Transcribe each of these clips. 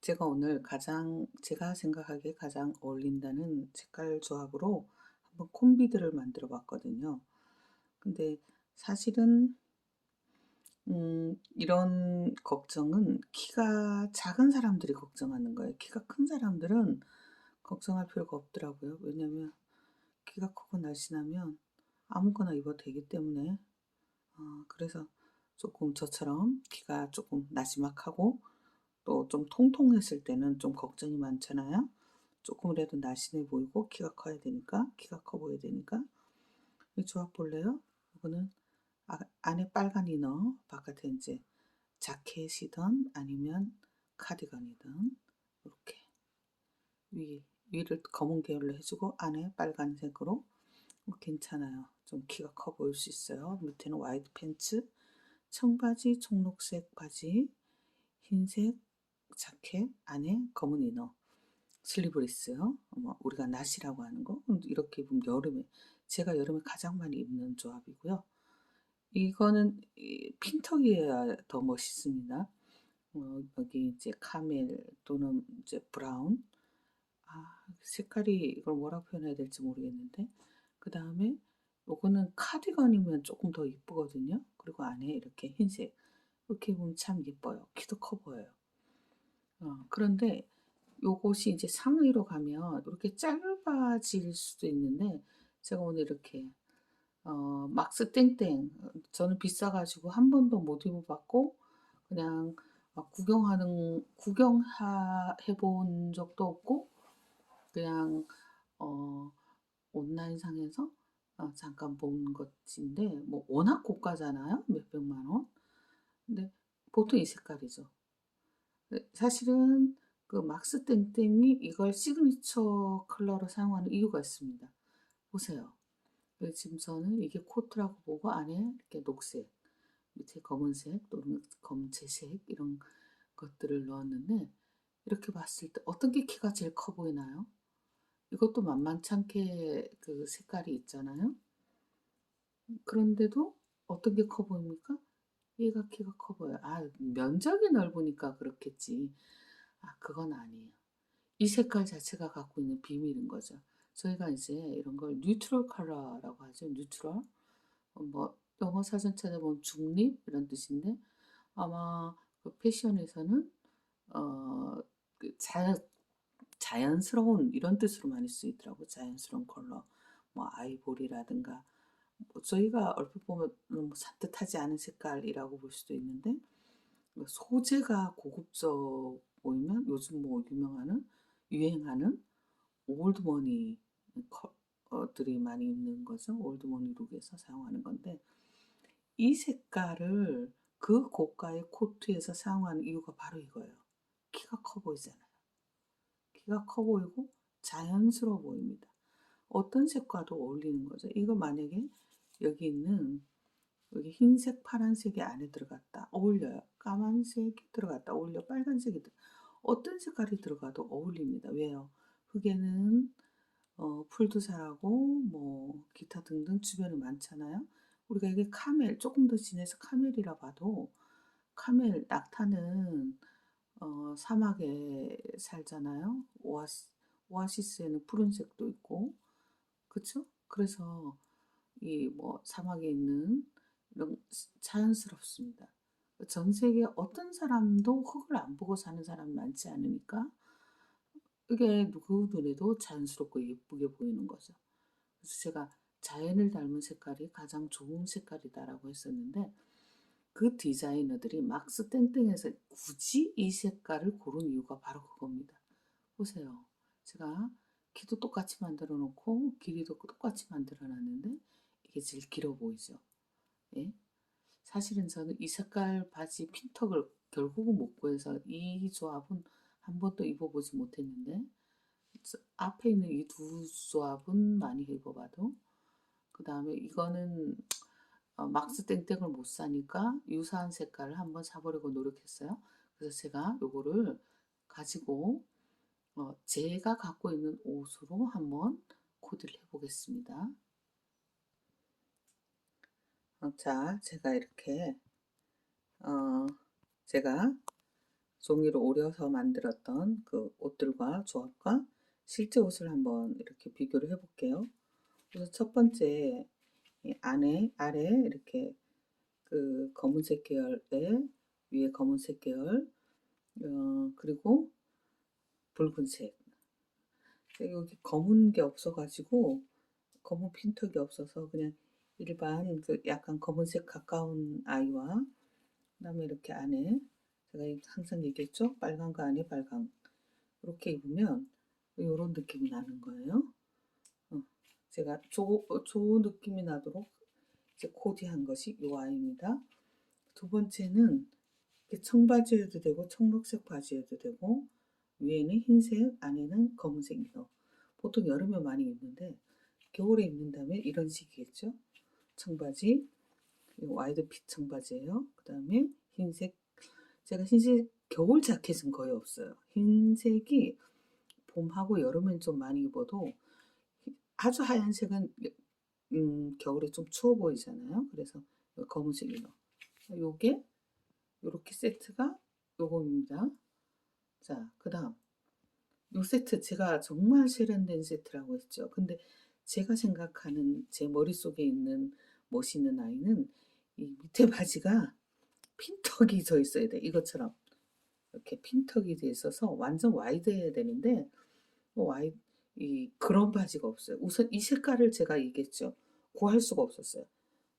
제가 오늘 제가 생각하기에 가장 어울린다는 색깔 조합으로 한번 콤비들을 만들어 봤거든요. 근데 사실은 이런 걱정은 키가 작은 사람들이 걱정하는 거예요. 키가 큰 사람들은 걱정할 필요가 없더라고요. 왜냐면 키가 크고 날씬하면 아무거나 입어도 되기 때문에. 그래서 조금 저처럼 키가 조금 나지막하고 또 좀 통통했을 때는 좀 걱정이 많잖아요. 조금이라도 날씬해 보이고 키가 커 보여야 되니까. 이 조합 볼래요? 이거는 안에 빨간 이너, 바깥에 이제 자켓이든 아니면 카디건이든 이렇게 위를 검은 계열로 해 주고 안에 빨간색으로 괜찮아요. 좀 키가 커 보일 수 있어요. 밑에는 와이드 팬츠, 청바지, 청록색 바지, 흰색 자켓, 안에 검은 이너, 슬리브리스요. 뭐 우리가 나시라고 하는 거. 이렇게 입으면 제가 여름에 가장 많이 입는 조합이고요. 이거는 핀턱이어야 더 멋있습니다. 여기 이제 카멜 또는 이제 브라운. 색깔이 이걸 뭐라고 표현해야 될지 모르겠는데, 그다음에 요거는 카디건이면 조금 더 이쁘거든요. 그리고 안에 이렇게 흰색, 이렇게 입으면 참 예뻐요. 키도 커 보여요. 그런데 요것이 이제 상의로 가면 이렇게 짧아질 수도 있는데, 제가 오늘 이렇게 막스 땡땡, 저는 비싸 가지고 한 번도 못 입어 봤고 그냥 구경하 해 본 적도 없고, 그냥 어 온라인상에서 잠깐 본 것인데, 뭐 워낙 고가잖아요. 몇백만 원. 근데 보통 이 색깔이죠. 사실은 그 막스 땡땡이 이걸 시그니처 컬러로 사용하는 이유가 있습니다. 보세요. 지금 저는 이게 코트라고 보고 안에 이렇게 녹색, 밑에 검은색 또는 검채색 이런 것들을 넣었는데, 이렇게 봤을 때 어떤 게 키가 제일 커 보이나요? 이것도 만만찮게 그 색깔이 있잖아요. 그런데도 어떤 게 커 보입니까? 얘가 키가 커 보여요. 면적이 넓으니까 그렇겠지. 그건 아니에요. 이 색깔 자체가 갖고 있는 비밀인 거죠. 저희가 이제 이런 걸 뉴트럴 컬러라고 하죠. 뉴트럴. 뭐 영어 사전 찾아보면 중립 이런 뜻인데, 아마 그 패션에서는 어 그 자연스러운 이런 뜻으로 많이 쓰이더라고요. 자연스러운 컬러. 뭐 아이보리라든가, 뭐 저희가 얼핏 보면 너무 산뜻하지 않은 색깔이라고 볼 수도 있는데, 소재가 고급져 보이면 요즘 뭐 유행하는 올드머니 들이 많이 있는 거죠. 올드머니 룩에서 사용하는 건데, 이 색깔을 그 고가의 코트에서 사용하는 이유가 바로 이거예요. 키가 커 보이잖아요. 키가 커 보이고 자연스러워 보입니다. 어떤 색과도 어울리는 거죠. 이거 만약에 여기 있는 여기 흰색, 파란색이 안에 들어갔다. 어울려요. 까만색이 들어갔다. 어울려. 어떤 색깔이 들어가도 어울립니다. 왜요? 흑에는 풀도 자라고 뭐 기타 등등 주변에 많잖아요. 우리가 이게 조금 더 진해서 카멜이라 봐도, 낙타는 사막에 살잖아요. 오아시스에는 푸른색도 있고, 그쵸? 그래서 이 뭐 사막에 있는 이런 자연스럽습니다. 전 세계 어떤 사람도 흙을 안 보고 사는 사람이 많지 않으니까 이게 누구 눈에도 자연스럽고 예쁘게 보이는 거죠. 그래서 제가 자연을 닮은 색깔이 가장 좋은 색깔이다라고 했었는데, 그 디자이너들이 막스 땡땡에서 굳이 이 색깔을 고른 이유가 바로 그겁니다. 보세요. 제가 키도 똑같이 만들어 놓고 길이도 똑같이 만들어 놨는데 이게 제일 길어 보이죠. 예? 사실은 저는 이 색깔 바지 핀턱을 결국은 못 구해서 이 조합은 한 번도 입어보지 못했는데, 앞에 있는 이 두 조합은 많이 입어봐도, 그 다음에 이거는 막스 땡땡을 못 사니까 유사한 색깔을 한번 사보려고 노력했어요. 그래서 제가 요거를 가지고 제가 갖고 있는 옷으로 한번 코디를 해보겠습니다. 자, 제가 이렇게 어, 제가 종이로 오려서 만들었던 그 옷들과 조합과 실제 옷을 한번 이렇게 비교를 해 볼게요. 그래서 첫 번째 이 아래 이렇게 그 검은색 계열에 위에 검은색 계열 그리고 붉은색. 여기 검은 게 없어 가지고 검은 핀턱이 없어서 그냥 일반 그 약간 검은색 가까운 아이와 그다음에 이렇게 안에 제가 항상 얘기했죠? 빨강과 안에 빨강. 이렇게 입으면 요런 느낌이 나는 거예요. 어, 제가 좋은 느낌이 나도록 이제 코디한 것이 요 아이입니다. 두 번째는 이렇게 청바지여도 되고 청록색 바지여도 되고 위에는 흰색, 안에는 검은색 이거. 보통 여름에 많이 입는데 겨울에 입는다면 이런 식이겠죠. 청바지, 와이드 핏 청바지예요. 그다음에 흰색, 제가 흰색 겨울 자켓은 거의 없어요. 흰색이 봄하고 여름엔 좀 많이 입어도 아주 하얀색은 겨울에 좀 추워 보이잖아요. 그래서 검은색 이거. 요게 요렇게 세트가 요겁니다. 자, 그다음 요 세트 제가 정말 세련된 세트라고 했죠. 근데 제가 생각하는 제 머릿속에 있는 멋있는 아이는 이 밑에 바지가 핀턱이 져 있어야 돼. 이것처럼 이렇게 핀턱이 돼 있어서 완전 와이드해야 되는데 와이 이 그런 바지가 없어요. 우선 이 색깔을 제가 얘기했죠. 구할 수가 없었어요.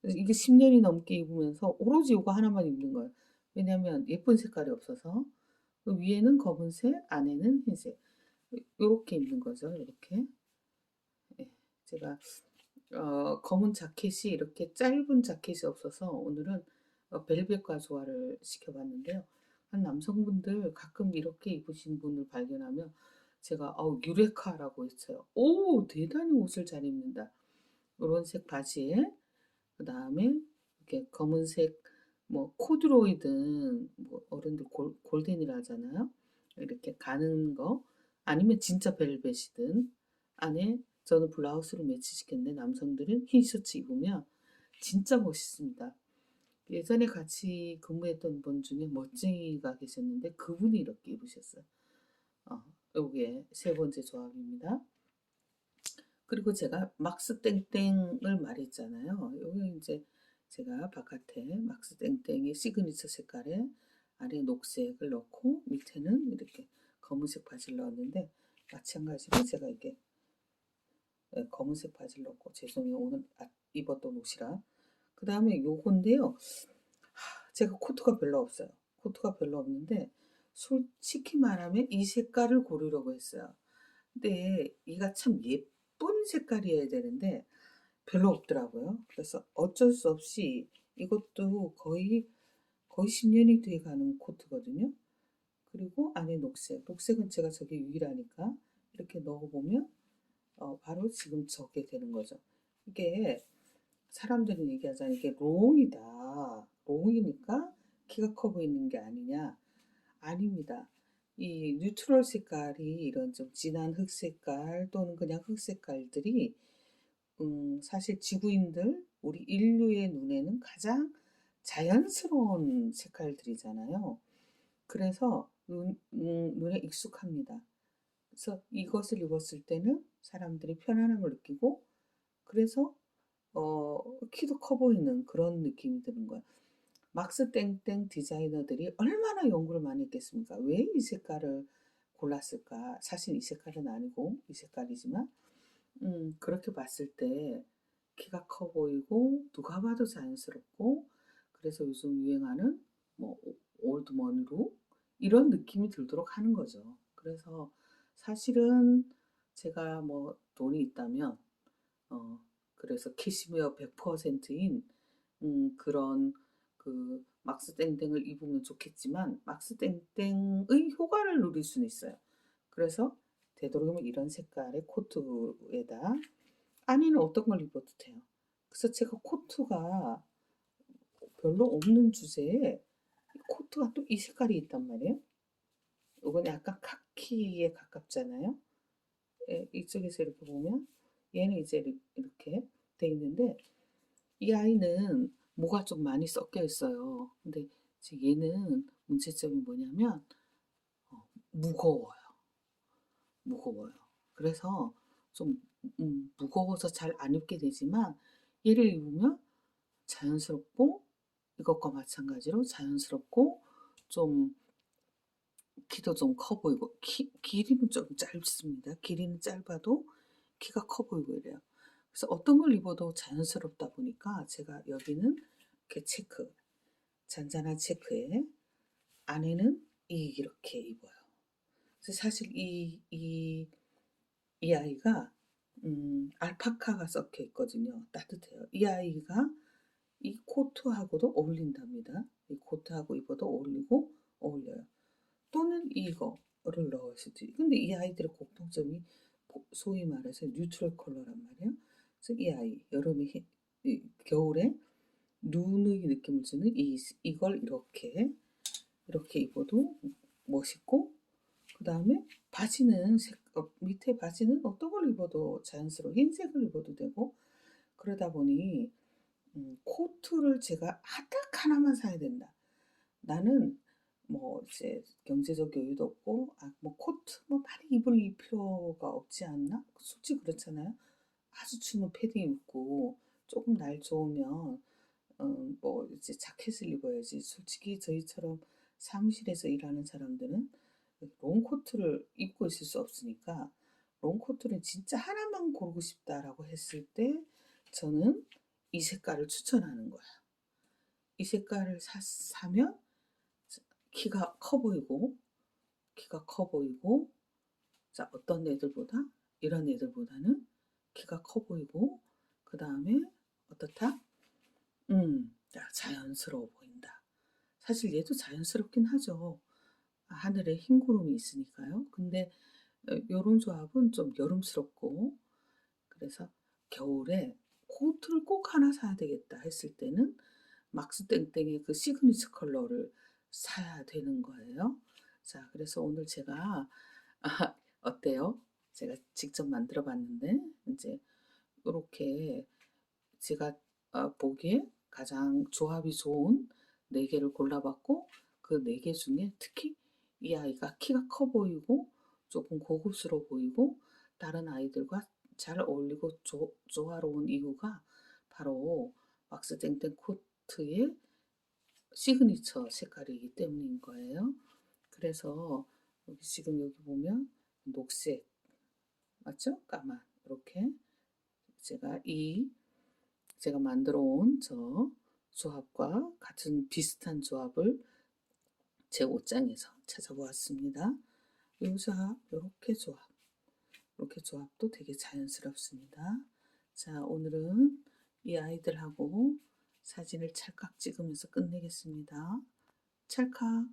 그래서 이게 10 년이 넘게 입으면서 오로지 요거 하나만 입는 거예요. 왜냐면 예쁜 색깔이 없어서. 그 위에는 검은색, 안에는 흰색. 요렇게 입는 거죠. 요렇게. 예. 제가 검은 자켓이 이렇게 짧은 자켓이 없어서 오늘은 벨벳 가조화를 시켜 봤는데요. 한 남성분들 가끔 이렇게 입으신 분을 발견하면 제가 유레카라고 했어요. "오 대단히 옷을 잘 입는다." 요런 색 바지에 그다음에 이렇게 검은색 뭐 코듀로이든 뭐 어른들 골덴이라 하잖아요. 이렇게 가는 거 아니면 진짜 벨벳이든 안에 저는 블라우스를 매치시켰는데 남성들은 흰 셔츠 입으면 진짜 멋있습니다. 예전에 같이 근무했던 분 중에 멋쟁이가 계셨는데 그분이 이렇게 입으셨어요. 요게 세 번째 조합입니다. 그리고 제가 막스 땡땡을 말했잖아요. 여기 이제 제가 바깥에 막스 땡땡의 시그니처 색깔에 아래 녹색을 넣고 밑에는 이렇게 검은색 바지를 넣었는데 마찬가지로 제가 이게 검은색 바지를 넣고 죄송해요. 오늘 입었던 옷이라. 그다음에 요건데요. 제가 코트가 별로 없어요. 코트가 별로 없는데 솔직히 말하면 이 색깔을 고르려고 했어요. 근데 이가 참 예쁜 색깔이어야 되는데 별로 없더라고요. 그래서 어쩔 수 없이 이것도 거의 10 년이 돼 가는 코트거든요. 그리고 안에 녹색. 녹색은 제가 저게 유일하니까 이렇게 넣어 보면 바로 지금 저게 되는 거죠. 이게 사람들은 얘기하잖아요. "이게 롱이다. 롱이니까 키가 커 보이는 게 아니냐." 아닙니다. 이 뉴트럴 색깔이 이런 좀 진한 흑 색깔 또는 그냥 흑 색깔들이 사실 지구인들 우리 인류의 눈에는 가장 자연스러운 색깔들이잖아요. 그래서 눈에 익숙합니다. 그래서 이것을 입었을 때는 사람들이 편안함을 느끼고 그래서 키도 커 보이는 그런 느낌이 드는 거예요. 막스 땡땡 디자이너들이 얼마나 연구를 많이 했겠습니까? 왜 이 색깔을 골랐을까? 사실 이 색깔은 아니고 이 색깔이지만 그렇게 봤을 때 키가 커 보이고 누가 봐도 자연스럽고 그래서 요즘 유행하는 뭐 올드머니룩 이런 느낌이 들도록 하는 거죠. 그래서 사실은 제가 뭐 돈이 있다면 어 그래서 캐시미어 100%인 그런 그 막스 땡땡을 입으면 좋겠지만 막스 땡땡의 효과를 누릴 수는 있어요. 그래서 되도록이면 이런 색깔의 코트에다 안에는 어떤 걸 입어도 돼요. 그래서 제가 코트가 별로 없는 주제에 코트가 또 이 색깔이 있단 말이에요. 요건 약간 카키에 가깝잖아요. 예, 이쪽에서 이렇게 보면 얘는 이제 이렇게 돼 있는데 이 아이는 뭐가 좀 많이 섞여 있어요. 근데 이제 얘는 문제점이 뭐냐면 무거워요. 무거워요. 그래서 좀 무거워서 잘 안 입게 되지만 얘를 입으면 자연스럽고 이것과 마찬가지로 자연스럽고 좀 키도 좀 커 보이고 길이는 좀 짧습니다. 길이는 짧아도 키가 커 보이고 이래요. 그래서 어떤 걸 입어도 자연스럽다 보니까 제가 여기는 이렇게 체크, 잔잔한 체크에 안에는 이렇게 입어요. 그래서 사실 이 아이가 알파카가 섞여 있거든요. 따뜻해요. 이 아이가 이 코트하고도 어울린답니다. 이 코트하고 입어도 어울려요. 또는 이거를 넣을 수도 근데 이 아이들의 공통점이 소위 말해서 뉴트럴 컬러란 말이에요. 그래서 이 아이 여름에 이 겨울에 눈의 느낌을 주는 이걸 이렇게 입어도 멋있고 그다음에 바지는 밑에 바지는 어떤 걸 입어도 자연스러워 흰색을 입어도 되고 그러다 보니 코트를 제가 딱 하나만 사야 된다. 나는 뭐 이제 경제적 여유도 없고 뭐 코트 뭐 많이 입을 필요가 없지 않나? 솔직히 그렇잖아요. 아주 추우면 패딩 입고 조금 날 좋으면 뭐 이제 자켓을 입어야지. 솔직히 저희처럼 사무실에서 일하는 사람들은 롱코트를 입고 있을 수 없으니까 롱코트는 진짜 하나만 고르고 싶다라고 했을 때 저는 이 색깔을 추천하는 거야. 이 색깔을 사면 키가 커 보이고 키가 커 보이고 자 어떤 애들보다 이런 애들보다는 키가 커 보이고 그다음에 어떻다? 자연스러워 보인다. 사실 얘도 자연스럽긴 하죠. 하늘에 흰 구름이 있으니까요. 근데 요런 조합은 좀 여름스럽고 그래서 겨울에 '코트를 꼭 하나 사야 되겠다.' 했을 때는 막스 땡땡의 그 시그니처 컬러를 사야 되는 거예요. 자 그래서 오늘 제가 어때요? 제가 직접 만들어 봤는데 인제 요렇게 제가 보기에 가장 조합이 좋은 4 개를 골라 봤고 그 4개 중에 특히 이 아이가 키가 커 보이고 조금 고급스러워 보이고 다른 아이들과 잘 어울리고 조화로운 이유가 바로 왁스 땡땡 코트의 시그니처 색깔이기 때문인 거예요. 그래서 여기 지금 여기 보면 녹색 맞죠? 까만 이렇게 제가 제가 만들어 온 조합과 같은 비슷한 조합을 제 옷장에서 찾아보았습니다. 요 조합, 요렇게 조합, 요렇게 조합도 되게 자연스럽습니다. 자, 오늘은 이 아이들하고 사진을 찰칵 찍으면서 끝내겠습니다. 찰칵.